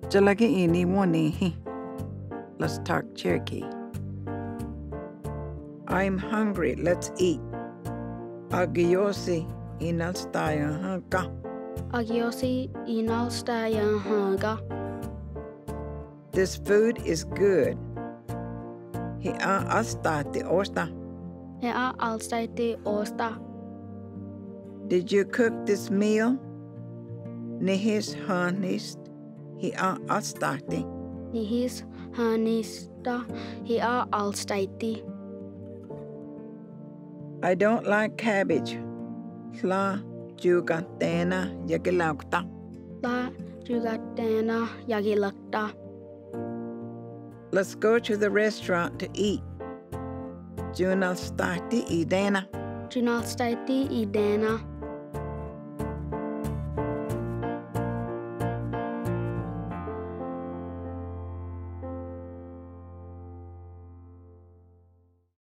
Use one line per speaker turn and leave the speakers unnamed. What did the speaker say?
Jalagi ini wani. Let's talk Cherokee. I'm hungry. Let's eat. Agiyosi inalstaya hanka.
Agiosi inalstaya hanga.
This food is good. He astati osta.
Hea alstaiti osta.
Did you cook this meal? Nihis hanist. He astati.
Nihis hanista hea alstaiti.
I don't like cabbage. La jugantena yagilaukta.
La jugatena yagilakta.
Let's go to the restaurant to eat. Junalstati idena.
Junalstaiti idena.